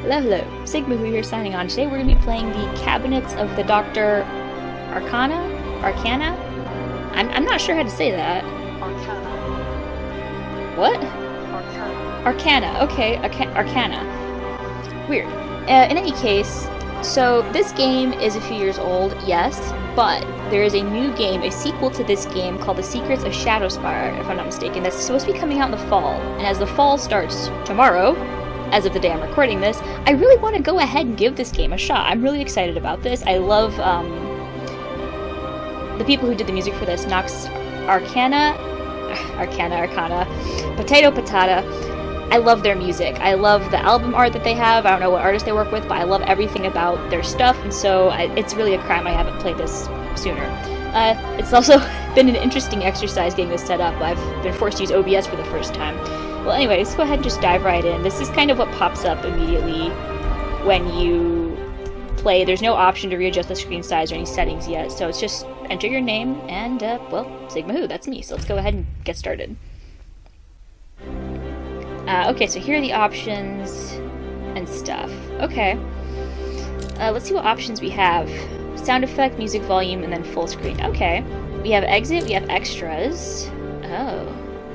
Hello, hello. Sigma Who here signing on. Today we're going to be playing the Cabinets of the Dr. Arcana? Arcana? I'm not sure how to say that. Arcana. What? Arcana. Arcana. Okay, Arcana. Weird. In any case, so this game is a few years old, yes, but there is a new game, a sequel to this game called The Secrets of Shadowspire, if I'm not mistaken, that's supposed to be coming out in the fall. And as the fall starts tomorrow, as of the day I'm recording this, I really want to go ahead and give this game a shot. I'm really excited about this. I love the people who did the music for this, Nox Arcana, Potato Patata. I love their music. I love the album art that they have. I don't know what artist they work with, but I love everything about their stuff, and so it's really a crime I haven't played this sooner. It's also been an interesting exercise getting this set up. I've been forced to use OBS for the first time. Well, anyway, let's go ahead and just dive right in. This is kind of what pops up immediately when you play. There's no option to readjust the screen size or any settings yet, so it's just enter your name and, well, Sigma Who, that's me. So let's go ahead and get started. Okay, so here are the options and stuff. Okay. Let's see what options we have. Sound effect, music volume, and then full screen. Okay. We have exit, we have extras. Oh.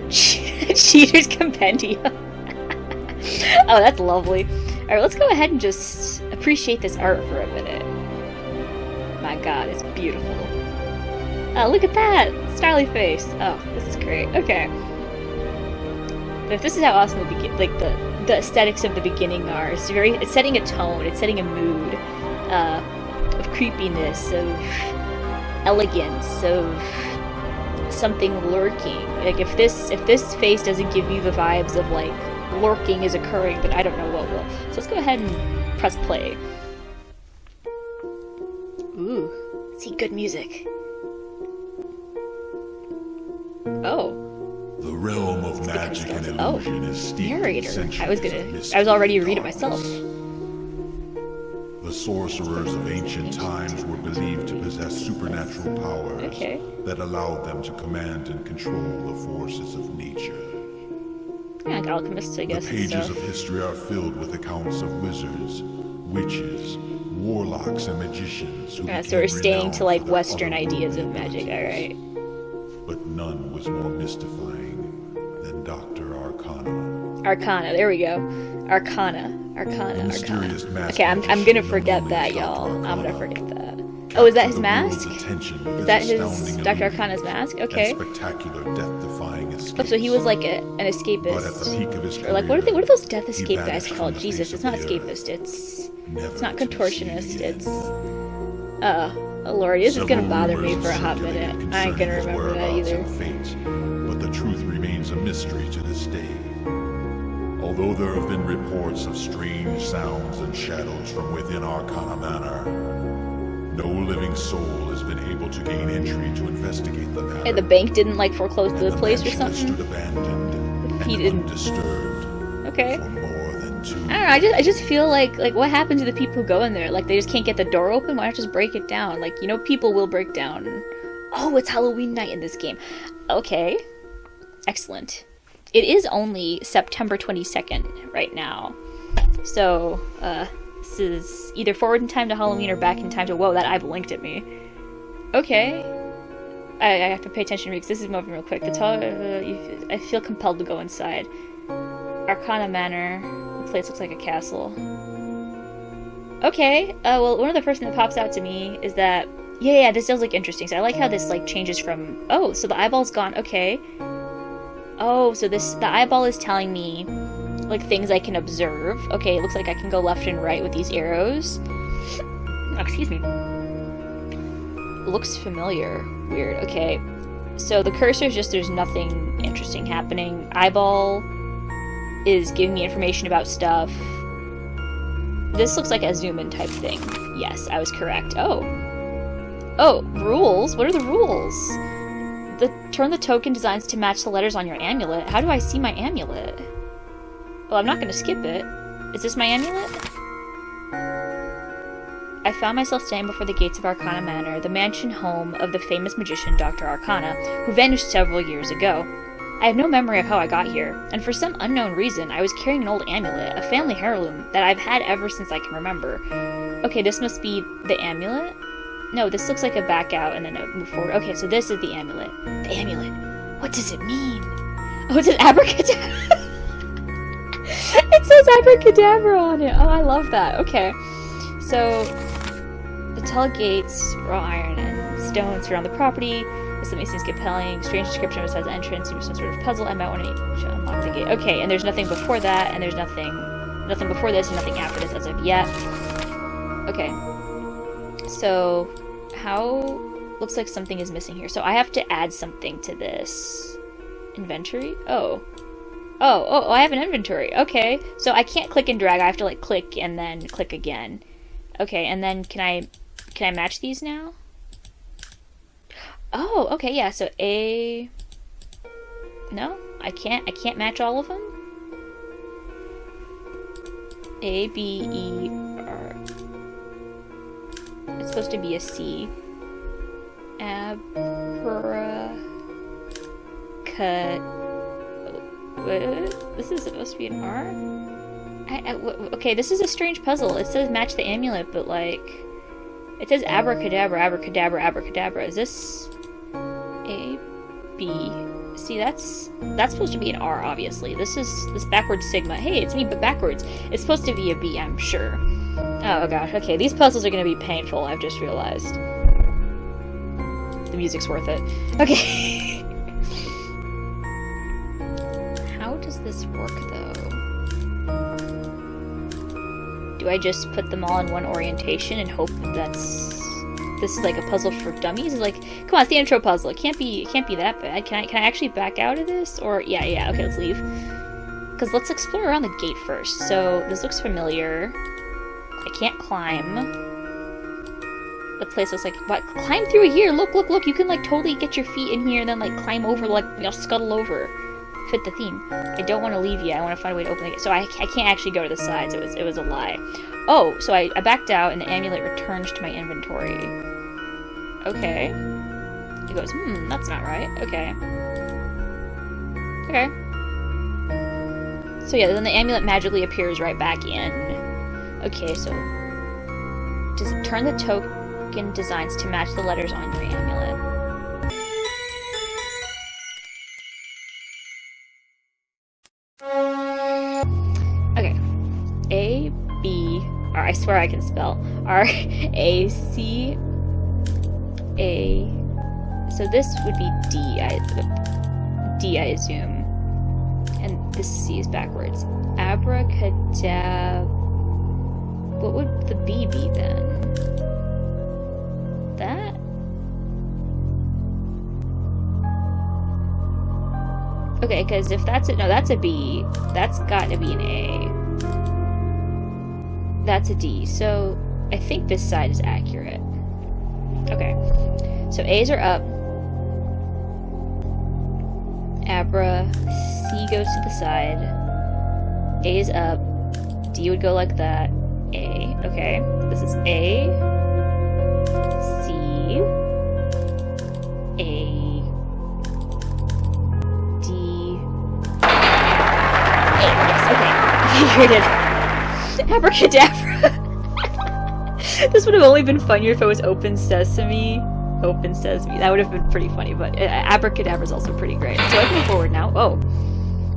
Cheater's Compendium. Oh, that's lovely. Alright, let's go ahead and just appreciate this art for a minute. My god, it's beautiful. Look at that! Snarly face. Oh, this is great. Okay. But if this is how awesome the aesthetics of the beginning are, it's setting a tone, it's setting a mood of creepiness, of elegance, of something lurking. Like if this face doesn't give you the vibes of like lurking is occurring, then I don't know what will. So let's go ahead and press play. Ooh, see good music. Oh. The realm of magic and illusion is steeped in narrator. centuries of mystery I was already and read it myself. darkness. The sorcerers of ancient times were believed to possess supernatural powers that allowed them to command and control the forces of nature. Yeah, like alchemists, I guess. The pages of history are filled with accounts of wizards, witches, warlocks, and magicians who So we're became staying renowned to like for their Western ideas of otherworldly magic, abilities. alright. But none was more mystifying than Dr. Arcana. Arcana, there we go. Arcana. Mysterious Okay, I'm gonna forget that, y'all. I'm gonna forget that. Oh, is that his mask? Is that his Dr. Arcana's mask? Okay. Spectacular, death-defying escapes. Oh, so he was like an But at escapist. the peak of his Or like, what are those death he escape guys vanished from called? the Jesus, face it's of not the escapist. earth, It's never not to be contortionist. seen It's again. oh lord, this is gonna Several bother me rumors for a hot circulated minute. I ain't gonna concerning his remember that whereabouts either. and fate, but the truth remains a mystery to this day. Although there have been reports of strange sounds and shadows from within Arcana Manor, no living soul has been able to gain entry to investigate the matter. Hey, the bank didn't like foreclose and the place or mansion has something? stood abandoned He and didn't. undisturbed Okay. for more than 2 I don't know, I just feel like what happened to the people who go in there? Like, they just can't get the door open? Why not just break it down? Like, you know, people will break down. Oh, it's Halloween night in this game. Okay. Excellent. It is only September 22nd right now. So, this is either forward in time to Halloween or back in time to... Whoa, that eye blinked at me. Okay. I have to pay attention because this is moving real quick. I feel compelled to go inside. Arcana Manor. The place looks like a castle. Okay, well, one of the first things that pops out to me is that... Yeah, this does look interesting. So I like how this, like, changes from... Oh, so the eyeball's gone. Okay. Oh, so the eyeball is telling me, like, things I can observe. Okay, it looks like I can go left and right with these arrows. Oh, excuse me. Looks familiar. Weird. Okay. So the cursor is just, there's nothing interesting happening. Eyeball is giving me information about stuff. This looks like a zoom-in type thing. Yes, I was correct. Oh. Oh, rules? What are the rules? Turn the token designs to match the letters on your amulet. How do I see my amulet? Well, I'm not going to skip it. Is this my amulet? I found myself standing before the gates of Arcana Manor, the mansion home of the famous magician Dr. Arcana, who vanished several years ago. I have no memory of how I got here, and for some unknown reason, I was carrying an old amulet, a family heirloom, that I've had ever since I can remember. Okay, this must be the amulet? No, this looks like a back out and then a move forward. Okay, so this is the amulet. The amulet. What does it mean? Oh, it says abracadabra. It says abracadabra on it. Oh, I love that. Okay. So, the tall gates, raw iron and stone surround the property. This seems compelling. Strange description besides the entrance. Some sort of puzzle. I might want to unlock the gate. Okay, and there's nothing before that, and there's nothing before this, and nothing after this as of yet. Okay. So, how... Looks like something is missing here. So I have to add something to this. Inventory? Oh, I have an inventory. Okay. So I can't click and drag. I have to, like, click and then click again. Okay, and then can I match these now? Oh, okay, yeah, so A... No? I can't match all of them? A, B, E, R... It's supposed to be a C. This is supposed to be an R? Okay, this is a strange puzzle. It says match the amulet, but, like... It says abracadabra, abracadabra, abracadabra. Is this... A, B... See, that's supposed to be an R, obviously. This backwards sigma. Hey, it's me, but backwards. It's supposed to be a B, I'm sure. Oh, gosh. Okay, these puzzles are gonna be painful, I've just realized. The music's worth it. Okay. How does this work, though? Do I just put them all in one orientation and hope that this is like a puzzle for dummies? Like, come on, it's the intro puzzle. It can't be that bad. Can I actually back out of this? Or yeah. Okay, let's leave. Because let's explore around the gate first. So this looks familiar. I can't climb. The place looks like, what? Climb through here. Look. You can, like, totally get your feet in here and then, like, climb over, like, you know, scuttle over. Fit the theme. I don't want to leave yet. I want to find a way to open the gate. So I can't actually go to the sides. It was a lie. Oh, so I backed out and the amulet returns to my inventory. Okay. It goes, that's not right. Okay. So yeah, then the amulet magically appears right back in. Okay, so... Does it turn the token designs to match the letters on your amulet? Okay. A, B... Or I swear I can spell. R, A, C... A... So this would be D, I assume. And this C is backwards. Abracadabra... What would the B be then? That? Okay, because if that's it... No, that's a B. That's got to be an A. That's a D. So, I think this side is accurate. Okay. So, A's are up. Abra. C goes to the side. A's up. D would go like that. A. Okay. This is A. C. A. D. A. Yes, okay. I figured it. Abracadabra. This would have only been funnier if it was open sesame. Open sesame. That would have been pretty funny, but abracadabra is also pretty great. So I can move forward now. Oh.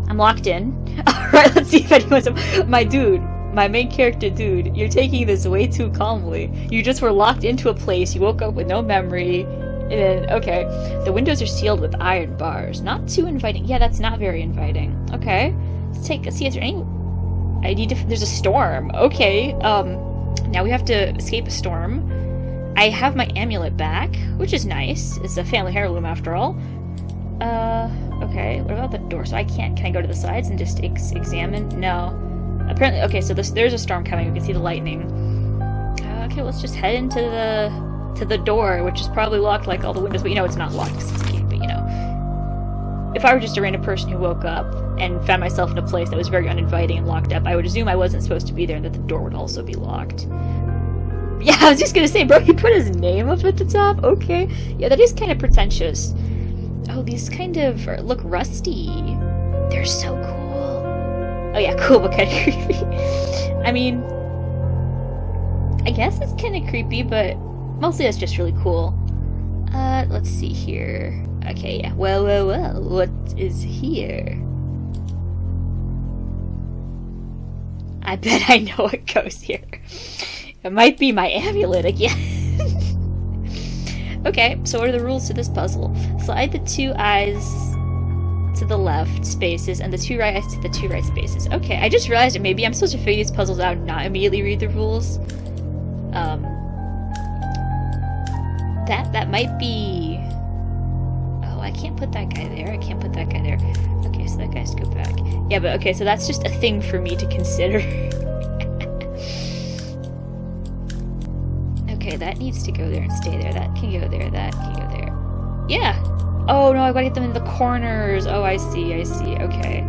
I'm locked in. Alright, let's see if anyone's... My dude. My main character dude. You're taking this way too calmly. You just were locked into a place. You woke up with no memory. And then, okay. The windows are sealed with iron bars. Not too inviting. Yeah, that's not very inviting. Okay. Let's see, is there any... There's a storm. Okay. Now we have to escape a storm. I have my amulet back, which is nice. It's a family heirloom after all. Okay. What about the door? So can I go to the sides and just examine? No. Apparently, okay, so there's a storm coming. We can see the lightning. Okay, let's just head into the door, which is probably locked like all the windows, but you know it's not locked because it's a game, but you know. If I were just a random person who woke up and found myself in a place that was very uninviting and locked up, I would assume I wasn't supposed to be there and that the door would also be locked. Yeah, I was just gonna say, bro, he put his name up at the top? Okay. Yeah, that is kind of pretentious. Oh, these kind of look rusty. They're so cool. Oh yeah, cool, but kind of creepy. I mean, I guess it's kind of creepy, but mostly that's just really cool. Let's see here. Okay, yeah. Well, what is here? I bet I know what goes here. It might be my amulet again. Okay, so what are the rules to this puzzle? Slide the 2 eyes to the left spaces and the 2 right eyes to the 2 right spaces. Okay, I just realized that maybe I'm supposed to figure these puzzles out and not immediately read the rules. That might be... Oh, I can't put that guy there. I can't put that guy there. Okay, so that guy's to go back. Yeah, but okay, so that's just a thing for me to consider. Okay, that needs to go there and stay there. That can go there. That can go there. Yeah! Oh, no, I gotta get them in the corners. Oh, I see. Okay.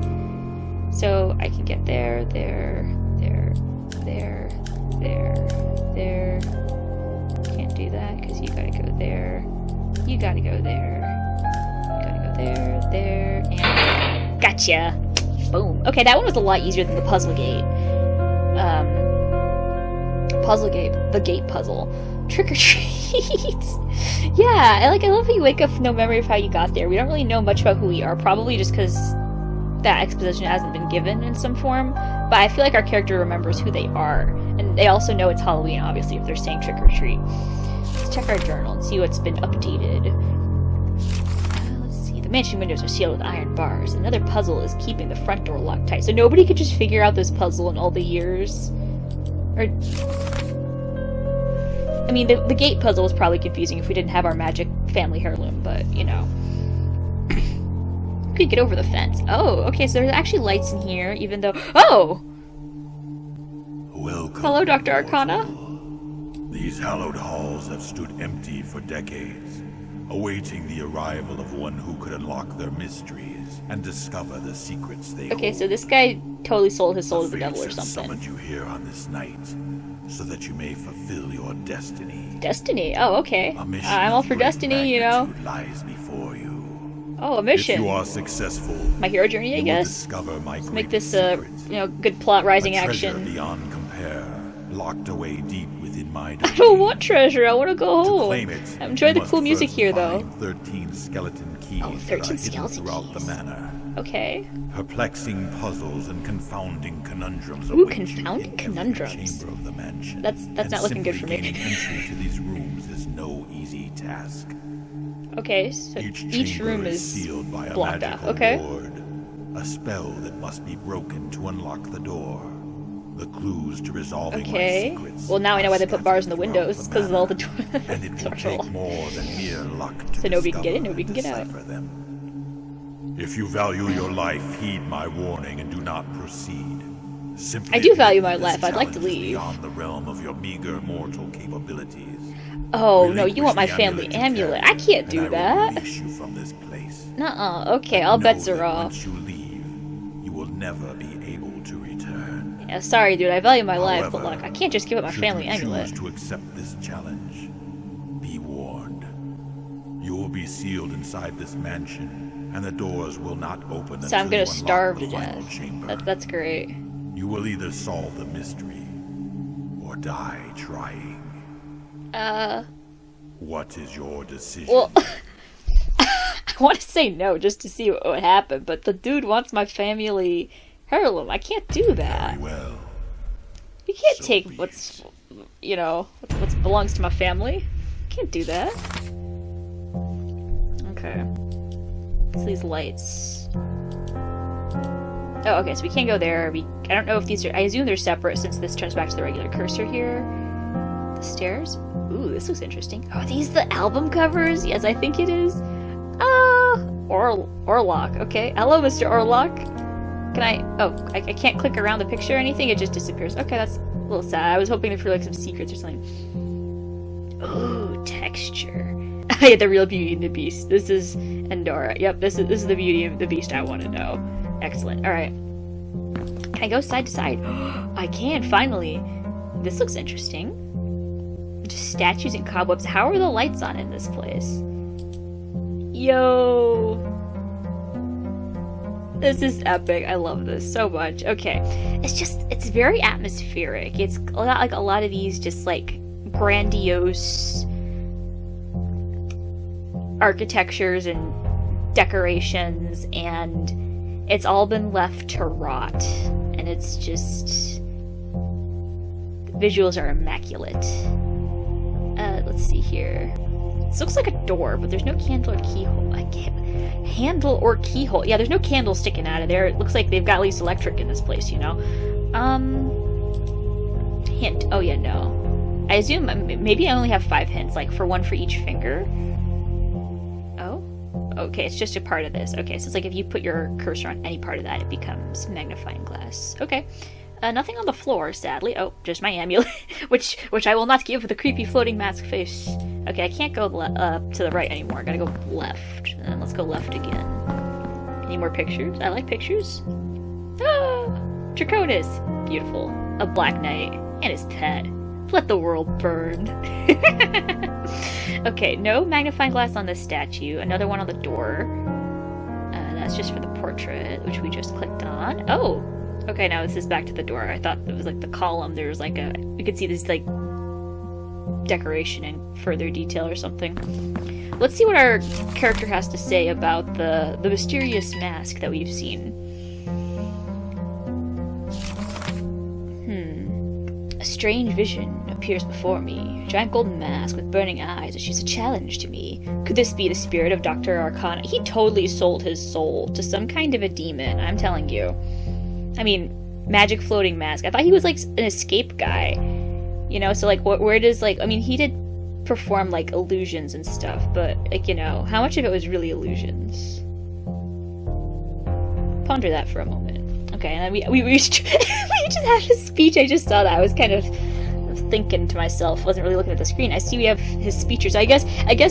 So, I can get there, there. Can't do that, because you gotta go there. You gotta go there. You gotta go there, and... Gotcha! Boom. Okay, that one was a lot easier than the puzzle gate. The gate puzzle. Trick or treat. Yeah, I love how you wake up with no memory of how you got there. We don't really know much about who we are, probably just because that exposition hasn't been given in some form. But I feel like our character remembers who they are, and they also know it's Halloween, obviously, if they're saying trick or treat. Let's check our journal and see what's been updated. Let's see. The mansion windows are sealed with iron bars. Another puzzle is keeping the front door locked tight. So nobody could just figure out this puzzle in all the years. Or... I mean, the gate puzzle was probably confusing if we didn't have our magic family heirloom, but, you know. We could get over the fence. Oh, okay, so there's actually lights in here, even though... Oh! Welcome. Hello, Dr. Arcana. These hallowed halls have stood empty for decades, awaiting the arrival of one who could unlock their mysteries and discover the secrets they Okay, hold. so this guy totally sold his soul to the Fates devil or have something. summoned you here on this night, so that you may fulfill your destiny. Destiny? Oh, okay. A mission I'm all of for great destiny, you know. magnitude lies before you. Oh, a mission. If you are successful, My hero journey, I you will guess. discover my Let's make greatest this secret. good plot rising A treasure action. beyond compare, locked away deep within my I domain. don't want treasure. I want to go To home. claim it, I enjoy you the must cool music first here, though. find 13 skeleton keys Oh, that 13 are hidden skeleton throughout keys. the manor. Okay. Perplexing puzzles and confounding conundrums Ooh, await you confounding in every conundrums. chamber of the mansion. That's And not looking good for simply me. gaining entry to these rooms is no easy task. Okay, so each chamber room is sealed by a blocked off. magical Okay. ward, a spell that must be broken to unlock the door. The clues to resolving Okay. my secrets. Well, now I know why they put are bars in the scattered windows, throughout because of all the manor, and it will doors. take more than mere luck to So nobody can get in, discover nobody can and get out. decipher them. If you value your life, heed my warning and do not proceed. Simply I do value admit my this life. I'd like to challenge is leave. Beyond the realm of your meager mortal capabilities. Oh, no, you Relinquish want my the family you amulet. carry, I can't and do I will that. release you from this place. Nuh-uh. Okay, all Know bets that are off. Once you leave, you will never be able to return. Yeah, sorry, dude. I value my life, but However, look, I can't just give up my should family you amulet. choose to accept this challenge, be warned. You will be sealed inside this mansion, and the doors will not open So I'm until gonna you starve unlock to the final death. chamber. That's great. You will either solve the mystery or die trying. What is your decision? Well, I want to say no just to see what would happen, but the dude wants my family heirloom. I can't do that. Very well. You can't So take be what's, what belongs to my family. Can't do that. Okay. It's these lights. Oh, okay, so we can't go there. I don't know if these are... I assume they're separate since this turns back to the regular cursor here. The stairs? Ooh, this looks interesting. Are these the album covers? Yes, I think it is. Orlock. Okay. Hello, Mr. Orlock. Can I... Oh, I can't click around the picture or anything? It just disappears. Okay, that's a little sad. I was hoping for, like, some secrets or something. Ooh, texture. I get the real Beauty and the Beast. This is Endora. Yep, this is the Beauty and the Beast I want to know. Excellent. Alright. Can I go side to side? I can, finally. This looks interesting. Just statues and cobwebs. How are the lights on in this place? Yo! This is epic. I love this so much. Okay. It's very atmospheric. It's a lot like a lot of these just like grandiose architectures and decorations, and it's all been left to rot. And it's just... the visuals are immaculate. Let's see here. This looks like a door, but there's no candle or keyhole. I can't... handle or keyhole. Yeah, there's no candle sticking out of there. It looks like they've got at least electric in this place, you know? Hint. Oh, yeah, no. I assume maybe I only have 5 hints, like for one for each finger. Oh? Okay, it's just a part of this. Okay, so it's like if you put your cursor on any part of that, it becomes magnifying glass. Okay. Nothing on the floor, sadly. Oh, just my amulet, which I will not give the creepy floating mask face. Okay, I can't go to the right anymore. I gotta go left. And then let's go left again. Any more pictures? I like pictures. Ah! Draconis! Beautiful. A Black Knight. And his pet. Let the world burn. Okay, no magnifying glass on this statue. Another one on the door. That's just for the portrait, which we just clicked on. Oh! Okay, now this is back to the door. I thought it was like the column. There was like a... we could see this like decoration in further detail or something. Let's see what our character has to say about the mysterious mask that we've seen. A strange vision appears before me. A giant golden mask with burning eyes, and she's a challenge to me. Could this be the spirit of Dr. Arcana? He totally sold his soul to some kind of a demon, I'm telling you. I mean, magic floating mask. I thought he was like an escape guy. You know, so like where does like, I mean, he did perform like illusions and stuff, but like, you know, how much of it was really illusions? Ponder that for a moment. Okay, and then we just had a speech. I just saw that. I was kind of thinking to myself, wasn't really looking at the screen. I see we have his speeches. I guess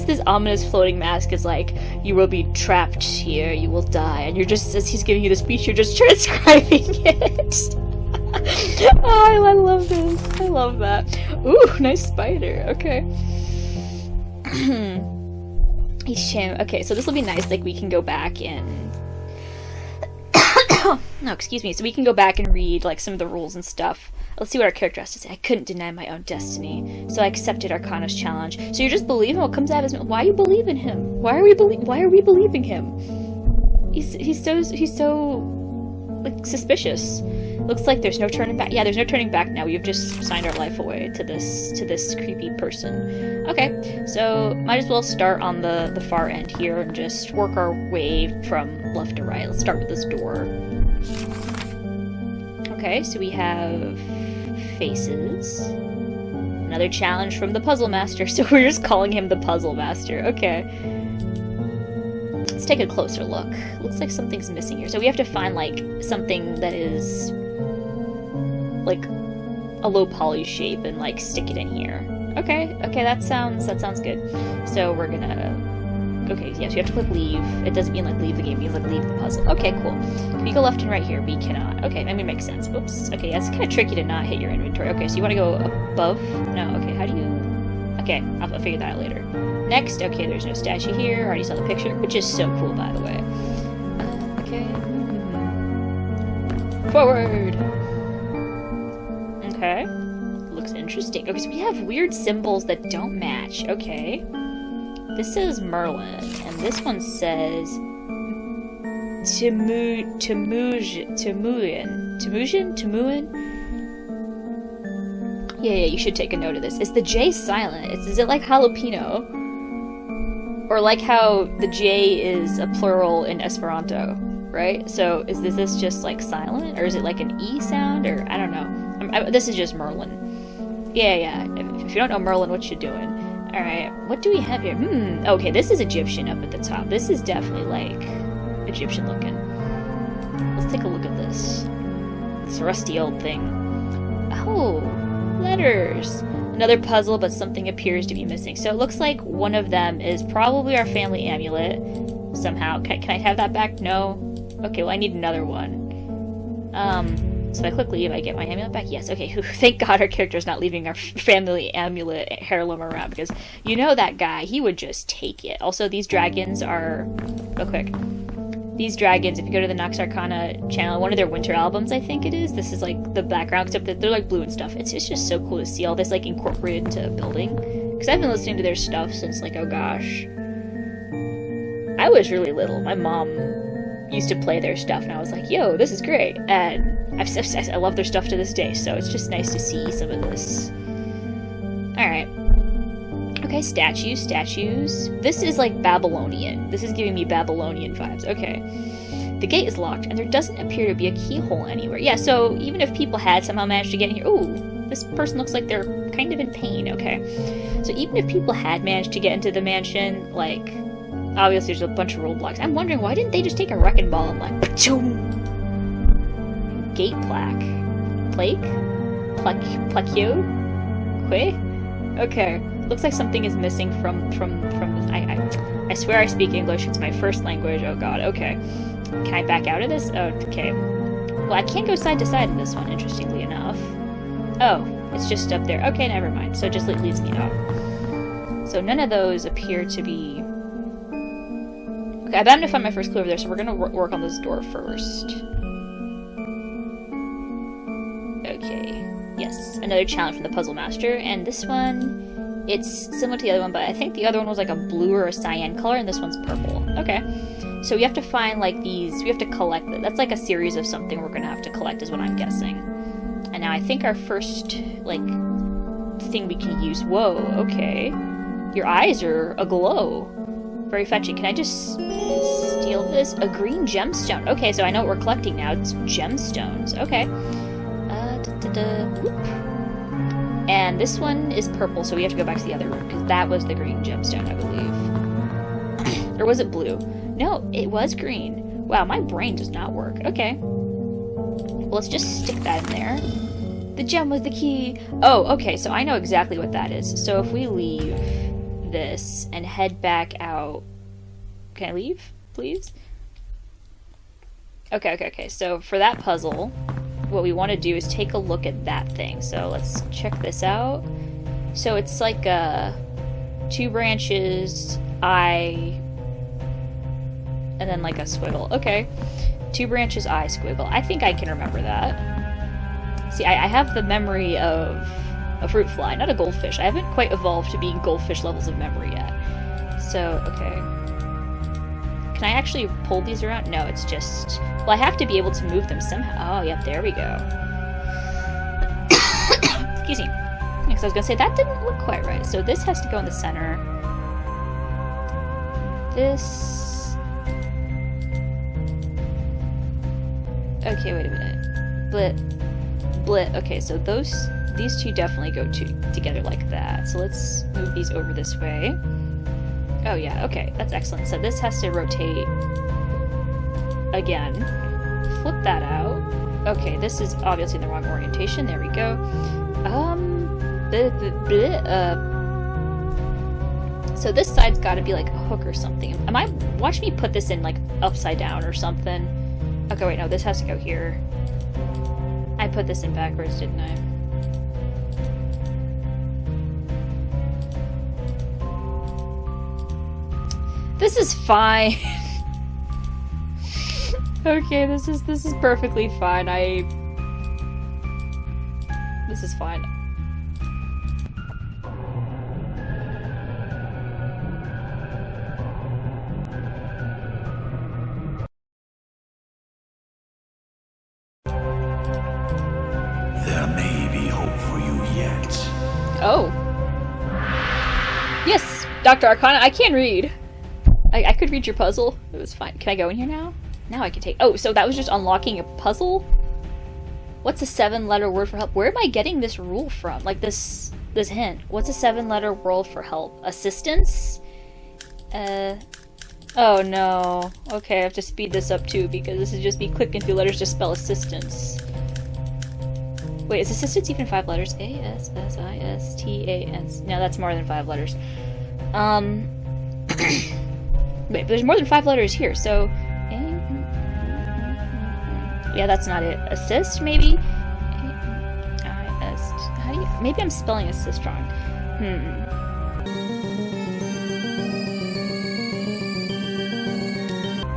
this ominous floating mask is like, you will be trapped here, you will die, and you're just, as he's giving you the speech, you're just transcribing it. Oh, I love this. I love that. Ooh, nice spider. Okay. Okay, so this will be nice. Like, we can go back and... no, excuse me. So we can go back and read, like, some of the rules and stuff. Let's see what our character has to say. I couldn't deny my own destiny, so I accepted Arcana's challenge. So you're just believing what comes out of his mouth. Why are you believing him? Why are we believing him? He's so like suspicious. Looks like there's no turning back. Yeah, there's no turning back now. We've just signed our life away to this creepy person. Okay, so might as well start on the far end here and just work our way from left to right. Let's start with this door. Okay, so we have faces. Another challenge from the Puzzle Master, so we're just calling him the Puzzle Master. Okay. Let's take a closer look. Looks like something's missing here. So we have to find, like, something that is, like, a low poly shape and, like, stick it in here. Okay, that sounds good. So we're gonna... Okay, yeah, so you have to click leave. It doesn't mean, like, leave the game. It means, like, leave the puzzle. Okay, cool. Can we go left and right here? We cannot. Okay, I mean, it makes sense. Whoops. Okay, yeah, it's kind of tricky to not hit your inventory. Okay, so you want to go above? No, okay, how do you... Okay, I'll figure that out later. Next, okay, there's no statue here. I already saw the picture, which is so cool, by the way. Okay. Forward! Okay. Looks interesting. Okay, so we have weird symbols that don't match. Okay. This says Merlin, and this one says Timuin? Yeah, you should take a note of this. Is the J silent? Is it like jalapeno? Or like how the J is a plural in Esperanto, right? So is this just like silent? Or is it like an E sound? Or I don't know. This is just Merlin. Yeah. If you don't know Merlin, what you doing? Alright, what do we have here? Okay, this is Egyptian up at the top. This is definitely, like, Egyptian looking. Let's take a look at this. This rusty old thing. Oh, letters! Another puzzle, but something appears to be missing. So it looks like one of them is probably our family amulet. Somehow. Can I have that back? No? Okay, well, I need another one. So if I click leave, I get my amulet back? Yes, okay. Thank God our character's not leaving our family amulet heirloom around, because you know that guy, he would just take it. Also, these dragons are... Real quick. These dragons, if you go to the Nox Arcana channel, one of their winter albums, I think it is, this is like the background, except that they're like blue and stuff. It's just so cool to see all this like incorporated into a building. Because I've been listening to their stuff since like, oh gosh. I was really little. My mom used to play their stuff, and I was like, yo, this is great. And I love their stuff to this day, so it's just nice to see some of this. Alright. Okay, statues. This is like Babylonian. This is giving me Babylonian vibes. Okay. The gate is locked, and there doesn't appear to be a keyhole anywhere. Yeah, so even if people had somehow managed to get in here... Ooh, this person looks like they're kind of in pain. Okay. So even if people had managed to get into the mansion, like... Obviously, there's a bunch of roadblocks. I'm wondering, why didn't they just take a wrecking ball and like... Gate plaque. Plaque? Plaquio? Que? Okay. Looks like something is missing from this. I swear I speak English. It's my first language. Oh god. Okay. Can I back out of this? Oh, okay. Well, I can't go side to side in this one, interestingly enough. Oh, it's just up there. Okay, never mind. So it just leads me out. So none of those appear to be... Okay, I'm bound to find my first clue over there, so we're gonna work on this door first. Okay. Yes, another challenge from the Puzzle Master, and this one, it's similar to the other one, but I think the other one was like a blue or a cyan color, and this one's purple. Okay. So we have to find like these, we have to collect them. That's like a series of something we're gonna have to collect is what I'm guessing. And now I think our first, like, thing we can use, whoa, okay. Your eyes are aglow. Very fetching. Can I just steal this? A green gemstone. Okay, so I know what we're collecting now. It's gemstones. Okay. And this one is purple, so we have to go back to the other room, because that was the green gemstone, I believe. Or was it blue? No, it was green. Wow, my brain does not work. Okay. Well, let's just stick that in there. The gem was the key. Oh, okay, so I know exactly what that is. So if we leave this and head back out... Can I leave, please? Okay. So for that puzzle, what we want to do is take a look at that thing. So let's check this out. So it's like a 2 branches, eye, and then like a squiggle. Okay. 2 branches, eye, squiggle. I think I can remember that. See, I have the memory of a fruit fly, not a goldfish. I haven't quite evolved to being goldfish levels of memory yet. So, okay. Can I actually pull these around? No, it's just... Well, I have to be able to move them somehow. Oh, yep, there we go. Excuse me. Because I was going to say, that didn't look quite right. So this has to go in the center. This... Okay, wait a minute. Blit. Okay, so these two definitely go together like that. So let's move these over this way. Oh yeah, okay, that's excellent. So this has to rotate again. Flip that out. Okay, this is obviously in the wrong orientation. There we go. So this side's got to be like a hook or something. Watch me put this in like upside down or something. Okay, wait, no, this has to go here. I put this in backwards, didn't I? This is fine. Okay, this is perfectly fine. This is fine. There may be hope for you yet. Oh. Yes, Dr. Arcana, I can read. I could read your puzzle. It was fine. Can I go in here now? Now I can take... Oh, so that was just unlocking a puzzle? What's a 7-letter word for help? Where am I getting this rule from? Like this hint. What's a 7-letter word for help? Assistance? Oh no. Okay, I have to speed this up too, because this is just me clicking through letters to spell assistance. Wait, is assistance even 5 letters? A-S-S-I-S-T-A-N. No, that's more than 5 letters. Wait, but there's more than 5 letters here, so... Yeah, that's not it. Assist, maybe? How do you... Maybe I'm spelling assist wrong.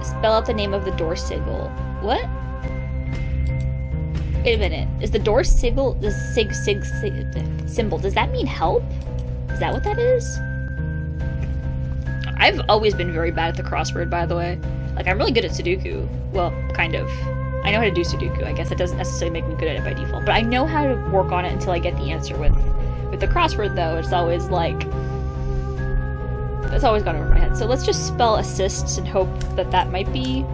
Spell out the name of the door sigil. What? Wait a minute. Is the door sigil... The symbol, does that mean help? Is that what that is? I've always been very bad at the crossword, by the way. Like, I'm really good at Sudoku. Well, kind of. I know how to do Sudoku. I guess that doesn't necessarily make me good at it by default. But I know how to work on it until I get the answer. With the crossword, though, it's always like... It's always gone over my head. So let's just spell assists and hope that that might be...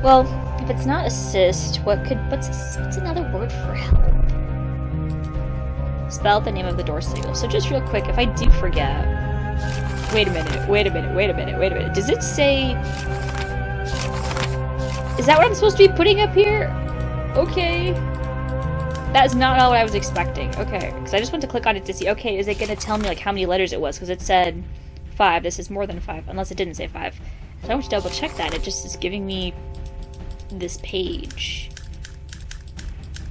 Well, if it's not assist, what's another word for help? Spell out the name of the door sigil. So just real quick, if I do forget... Wait a minute. Does it say... Is that what I'm supposed to be putting up here? Okay. That is not what I was expecting. Okay, because I just went to click on it to see, okay, is it going to tell me like how many letters it was? Because it said 5. This is more than 5, unless it didn't say 5. So I want to double check that. It just is giving me this page.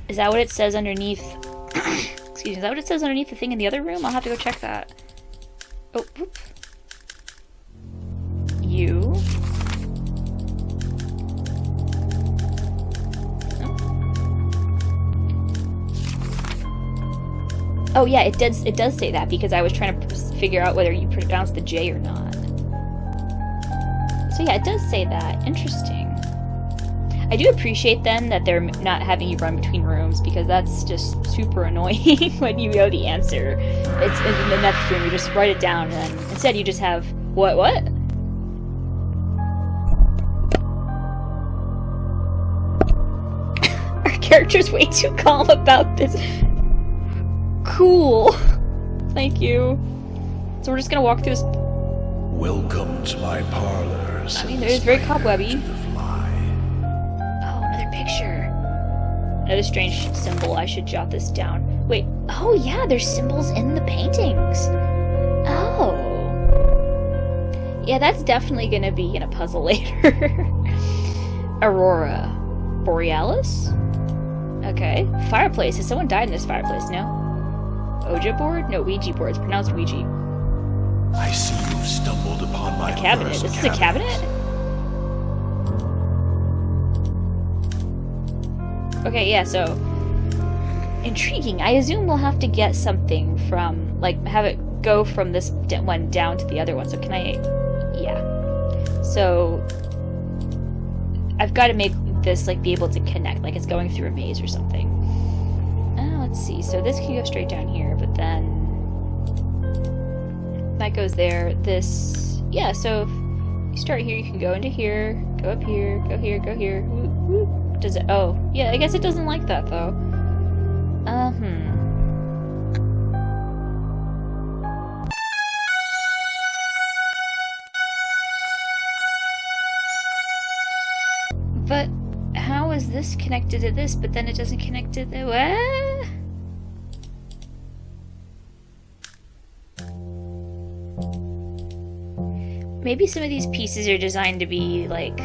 Is that what it says underneath? Excuse me, is that what it says underneath the thing in the other room? I'll have to go check that. Oh, whoop. You. Oh yeah, it does say that because I was trying to figure out whether you pronounce the J or not. So yeah, it does say that. Interesting. I do appreciate then that they're not having you run between rooms because that's just super annoying when you know the answer. It's in the next room, you just write it down and then instead you just have what? Our character's way too calm about this. Cool. Thank you. So we're just gonna walk through this. Welcome to my parlors. I mean, it's very cobwebby. Oh, another picture. Another strange symbol. I should jot this down. Wait. Oh yeah, there's symbols in the paintings. Oh. Yeah, that's definitely gonna be in a puzzle later. Aurora Borealis? Okay. Fireplace. Has someone died in this fireplace? No. Ouija board? No, Ouija board. It's pronounced Ouija. I see you've stumbled upon my cabinet. first This is a cabinet? Okay, yeah, so... Intriguing. I assume we'll have to get something from... Like, have it go from this one down to the other one. So can I... Yeah. So... I've got to make this, like, be able to connect. Like, it's going through a maze or something. Let's see, so this can go straight down here, but then that goes there. This, yeah, so if you start here, you can go into here, go up here, go here, go here. Whoop, whoop. Does it? Oh, yeah, I guess it doesn't like that though. But how is this connected to this, but then it doesn't connect to the what? Maybe some of these pieces are designed to be, like,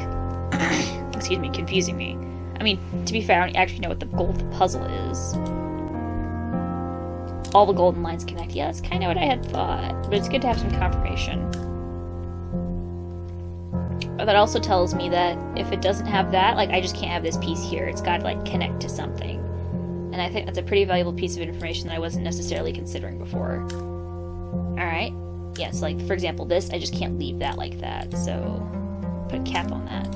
excuse me, confusing me. I mean, to be fair, I don't actually know what the goal of the puzzle is. All the golden lines connect. Yeah, that's kind of what I had thought. But it's good to have some confirmation. But that also tells me that if it doesn't have that, like, I just can't have this piece here. It's got to, like, connect to something. And I think that's a pretty valuable piece of information that I wasn't necessarily considering before. Alright. Yeah, so like, for example, this, I just can't leave that like that, so put a cap on that.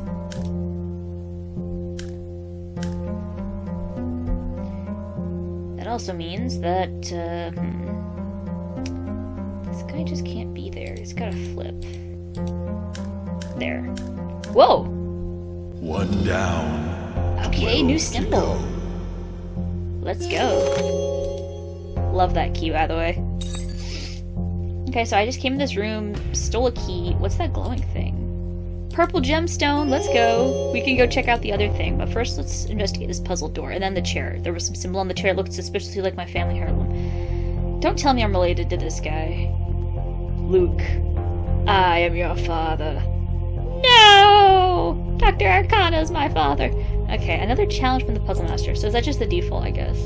That also means that, this guy just can't be there. He's gotta flip. There. Whoa! One down. Okay, new symbol. Let's go. Love that key, by the way. Okay, so I just came in this room, stole a key. What's that glowing thing? Purple gemstone, let's go. We can go check out the other thing, but first let's investigate this puzzle door. And then the chair. There was some symbol on the chair that looked suspiciously like my family heirloom. Don't tell me I'm related to this guy. Luke, I am your father. No! Dr. Arcana is my father. Okay, another challenge from the puzzle master. So is that just the default, I guess?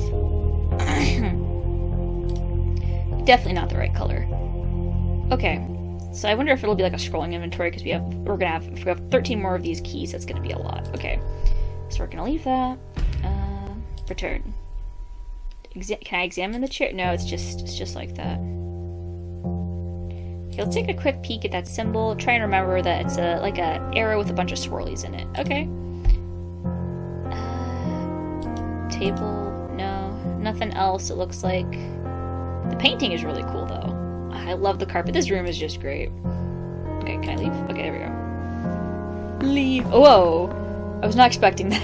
Definitely not the right color. Okay. So I wonder if it'll be like a scrolling inventory, because if we have 13 more of these keys, that's gonna be a lot. Okay, so we're gonna leave that. Return. Can I examine the chair? No, it's just like that. Okay, let's take a quick peek at that symbol. Try and remember that it's like a arrow with a bunch of swirlies in it. Okay. Table? No, nothing else. It looks like the painting is really cool though. I love the carpet. This room is just great. Okay, can I leave? Okay, there we go. Leave. Whoa! I was not expecting that.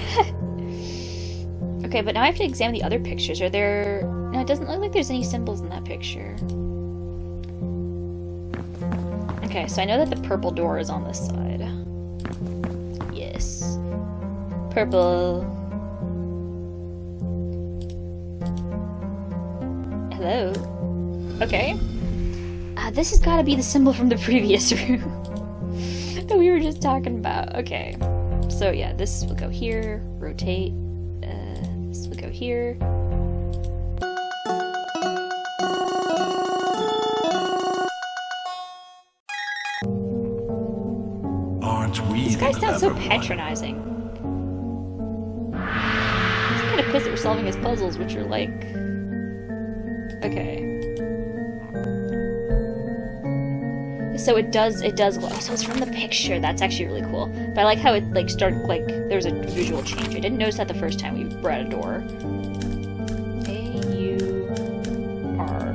Okay, but now I have to examine the other pictures. Are there... No, it doesn't look like there's any symbols in that picture. Okay, so I know that the purple door is on this side. Yes. Purple. Hello? Okay. This has got to be the symbol from the previous room that we were just talking about. Okay, so yeah, this will go here, rotate, this will go here. Aren't we? This guy sounds so patronizing. He's kind of pissed that we're solving his puzzles, which are like... Okay. So it does glow. So it's from the picture. That's actually really cool. But I like how it like started, like there's a visual change. I didn't notice that the first time we were at a door. A-U-R.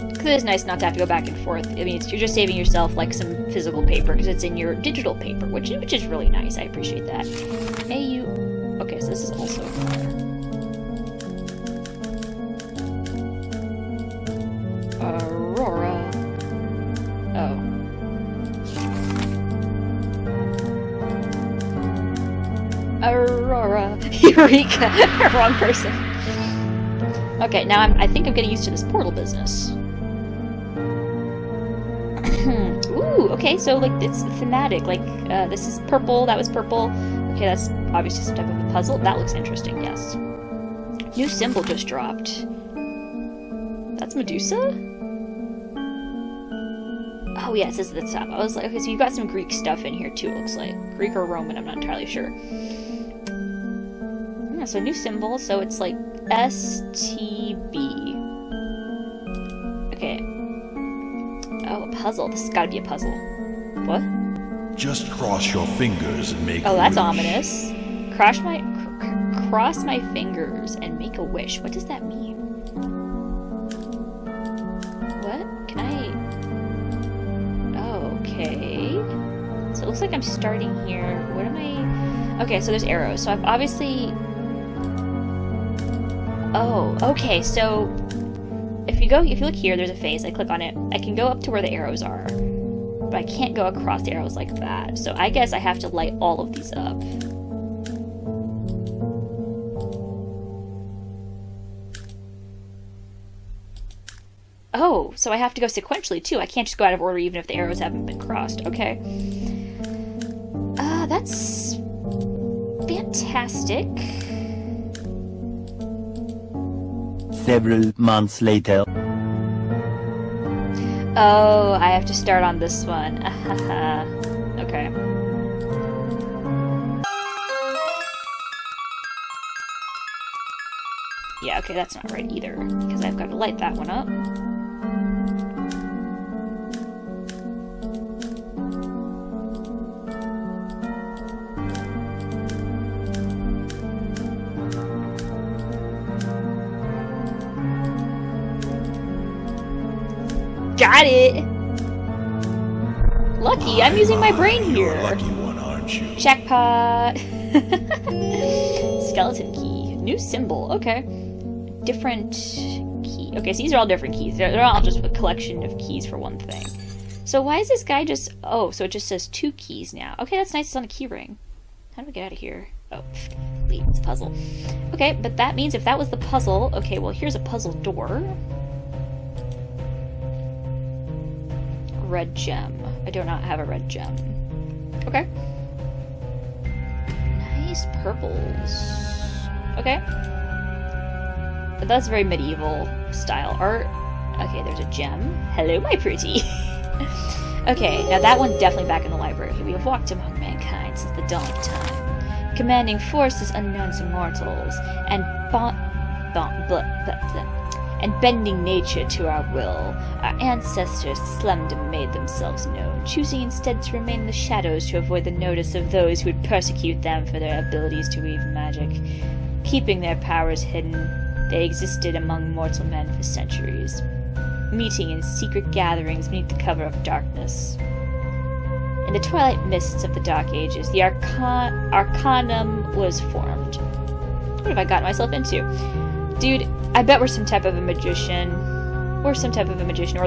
Because it is nice not to have to go back and forth. I mean, you're just saving yourself like some physical paper because it's in your digital paper, which is really nice. I appreciate that. A-U. Okay, so this is also Aurora. Oh. Aurora. Eureka! Wrong person. Okay, now I think I'm getting used to this portal business. Ooh, okay, so like it's thematic. Like this is purple, that was purple. Okay, that's obviously some type of a puzzle. That looks interesting, yes. New symbol just dropped. That's Medusa? Oh yeah, it says at the top. I was like, okay, so you've got some Greek stuff in here too, it looks like. Greek or Roman, I'm not entirely sure. Yeah, so new symbol, so it's like STB. Okay. Oh, a puzzle. This has got to be a puzzle. What? Just cross your fingers and make. Oh, that's a wish. ominous. Cross my fingers and make a wish. What does that mean? What? Can I? Oh, okay. So it looks like I'm starting here. What am I? Okay, so there's arrows. So I've obviously. Oh, okay. So if you look here, there's a face. I click on it. I can go up to where the arrows are, but I can't go across the arrows like that. So I guess I have to light all of these up. Oh, so I have to go sequentially too. I can't just go out of order even if the arrows haven't been crossed. Okay. That's fantastic. Several months later. Oh, I have to start on this one. Okay. Yeah, okay, that's not right either, because I've got to light that one up. Got it! Lucky, I'm using my brain You're here. a lucky one, aren't you? Jackpot! Skeleton key. New symbol. Okay. Different key. Okay, so these are all different keys. They're all just a collection of keys for one thing. So why is this guy just... Oh, so it just says 2 keys now. Okay, that's nice. It's on a key ring. How do we get out of here? Oh, wait, it's a puzzle. Okay, but that means if that was the puzzle... Okay, well, here's a puzzle door. Red gem. I do not have a red gem. Okay. Nice purples. Okay. But that's very medieval style art. Okay, there's a gem. Hello, my pretty. Okay, now that one's definitely back in the library. We have walked among mankind since the dawn of time, commanding forces unknown to mortals, and bending nature to our will. Our ancestors slumbed and made themselves known, choosing instead to remain in the shadows to avoid the notice of those who would persecute them for their abilities to weave magic. Keeping their powers hidden, they existed among mortal men for centuries, meeting in secret gatherings beneath the cover of darkness. In the twilight mists of the Dark Ages, the Arcanum was formed. What have I gotten myself into? Dude, I bet we're some type of a magician. Or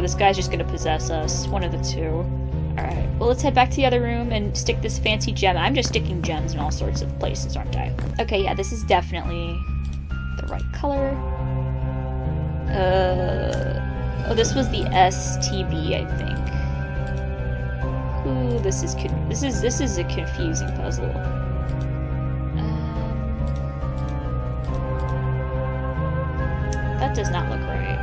this guy's just gonna possess us. One of the two. Alright, well, let's head back to the other room and stick this fancy gem. I'm just sticking gems in all sorts of places, aren't I? Okay, yeah, this is definitely the right color. Oh, this was the STB, I think. Ooh, this is a confusing puzzle. That does not look right.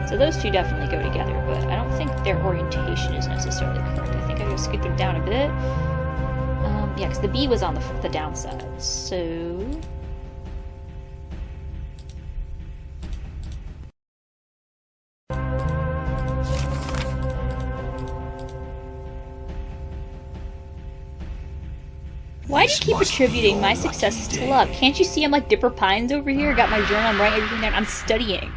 So those two definitely go together, but I don't think their orientation is necessarily correct. I think I gotta scoot them down a bit. Yeah, because the B was on the downside. So... Why do you keep attributing my successes to love? Can't you see I'm like Dipper Pines over here? Got my journal, I'm writing everything down. I'm studying.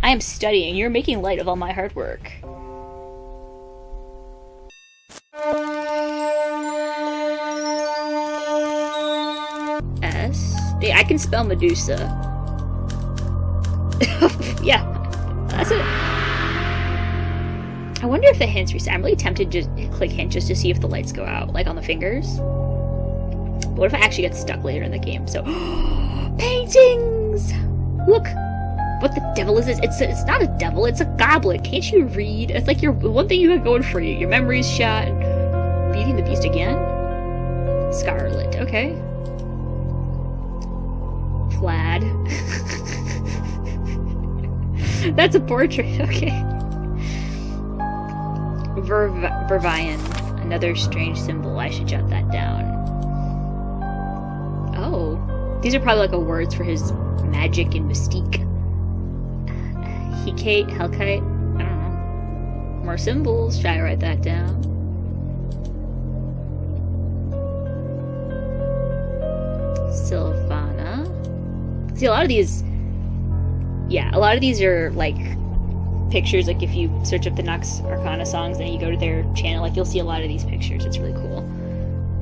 I am studying. You're making light of all my hard work. S. I can spell Medusa. Yeah, that's it. I wonder if the hints reset. I'm really tempted to just click hint just to see if the lights go out, like on the fingers. But what if I actually get stuck later in the game? So, paintings! Look! What the devil is this? It's not a devil, it's a goblet. Can't you read? It's like one thing you got going for you. Your memory's shot. Beating the Beast again? Scarlet, okay. Plaid. That's a portrait, okay. Vervian. Another strange symbol. I should jot that down. Oh. These are probably like a words for his magic and mystique. Hecate, Hellkite, I don't know. More symbols, should I write that down? Sylvana. See, a lot of these are like pictures, like if you search up the Nox Arcana songs and you go to their channel, like you'll see a lot of these pictures. It's really cool.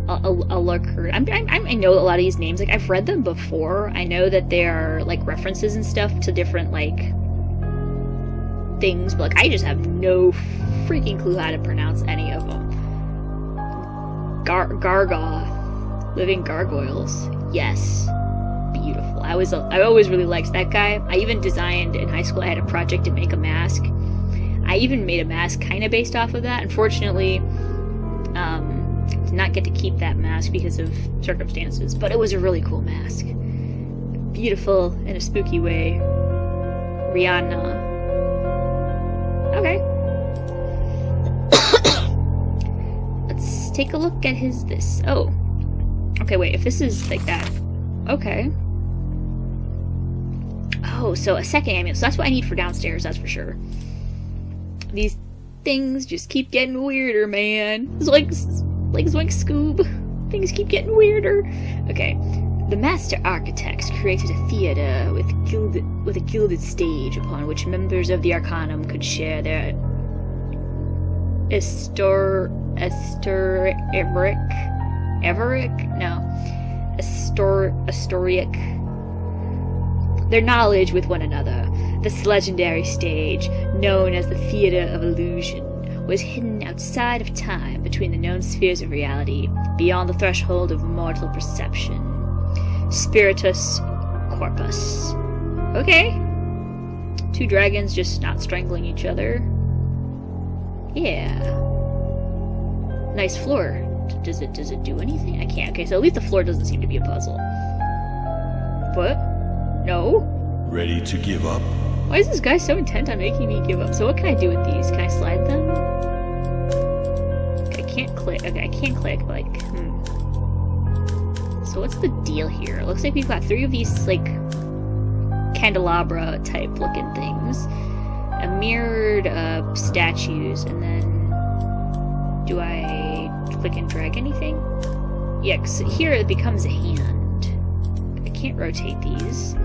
I'll look her. I know a lot of these names, like I've read them before. I know that they are like references and stuff to different like things, but like I just have no freaking clue how to pronounce any of them. Gargoth, living gargoyles. Yes, beautiful. I always really liked that guy. I even designed in high school. I had a project to make a mask. I even made a mask kind of based off of that. Unfortunately, did not get to keep that mask because of circumstances, but it was a really cool mask. Beautiful in a spooky way. Rihanna. Okay. Let's take a look at this. Oh. Okay, wait, if this is like that. Okay. Oh, so a second amulet. So that's what I need for downstairs, that's for sure. These things just keep getting weirder, man. Zoink, zoink, Scoob. Things keep getting weirder. Okay. The master architects created a theater with a gilded stage upon which members of the Arcanum could share their historic their knowledge with one another. This legendary stage, known as the Theater of Illusion, was hidden outside of time between the known spheres of reality, beyond the threshold of mortal perception. Spiritus Corpus. Okay. Two dragons just not strangling each other. Yeah. Nice floor. Does it do anything? I can't. Okay, so at least the floor doesn't seem to be a puzzle. What? No? Ready to give up? Why is this guy so intent on making me give up? So what can I do with these? Can I slide them? Okay, I can't click. Okay, I can't click. Like, So what's the deal here? It looks like we've got 3 of these, like, candelabra type looking things. A mirrored statues, and then do I click and drag anything? Yeah, 'cause here it becomes a hand. I can't rotate these.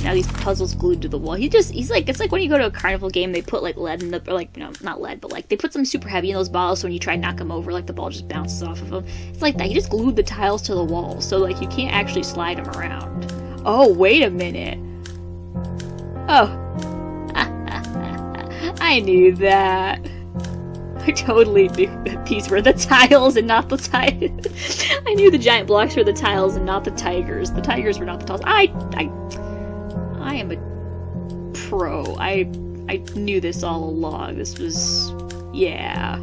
Now these puzzles glued to the wall. He's like, it's like when you go to a carnival game, they put like lead in the, or like, no, not lead, but like they put something super heavy in those balls, so when you try to knock them over, like the ball just bounces off of them. It's like that. He just glued the tiles to the wall, so like you can't actually slide them around. Oh, wait a minute. Oh. I knew that. I totally knew that these were the tiles and not the tigers. I knew the giant blocks were the tiles and not the tigers. The tigers were not the tiles. I am a pro. I knew this all along. This was... yeah.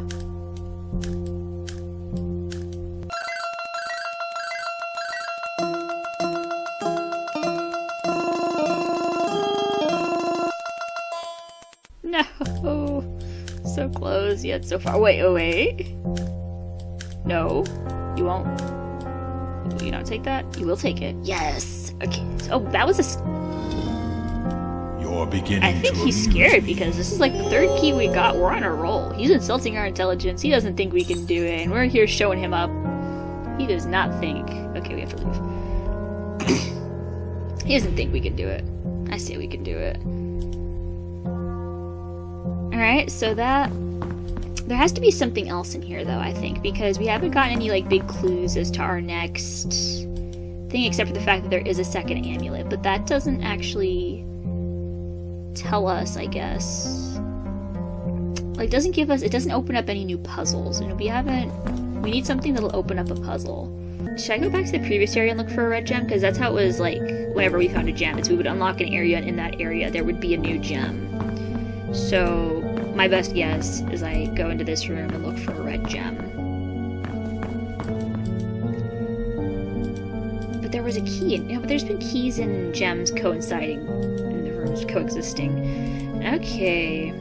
No. So close, yet so far. Wait, oh wait. No. You won't. Will you not take that? You will take it. Yes. Okay. Oh, that was a... You're beginning I think to he's amuse scared me. because this is like the 3rd key we got. We're on a roll. He's insulting our intelligence. He doesn't think we can do it, and we're here showing him up. He does not think. Okay, we have to leave. He doesn't think we can do it. I say we can do it. Alright, so that... there has to be something else in here, though, I think, because we haven't gotten any, like, big clues as to our next thing, except for the fact that there is a second amulet, but that doesn't actually tell us, I guess. Like, it doesn't give us... it doesn't open up any new puzzles, and we need something that'll open up a puzzle. Should I go back to the previous area and look for a red gem? Because that's how it was, like, whenever we found a gem, is we would unlock an area, and in that area there would be a new gem. So, my best guess is I go into this room and look for a red gem. But there was a key, but there's been keys and gems coinciding in the rooms, coexisting. Okay,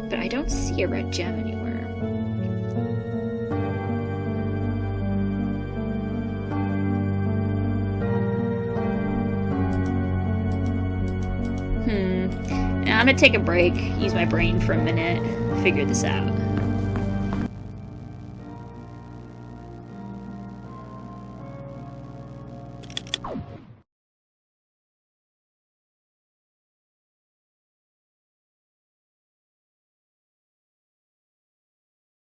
but I don't see a red gem anywhere. I'm gonna take a break, use my brain for a minute, figure this out.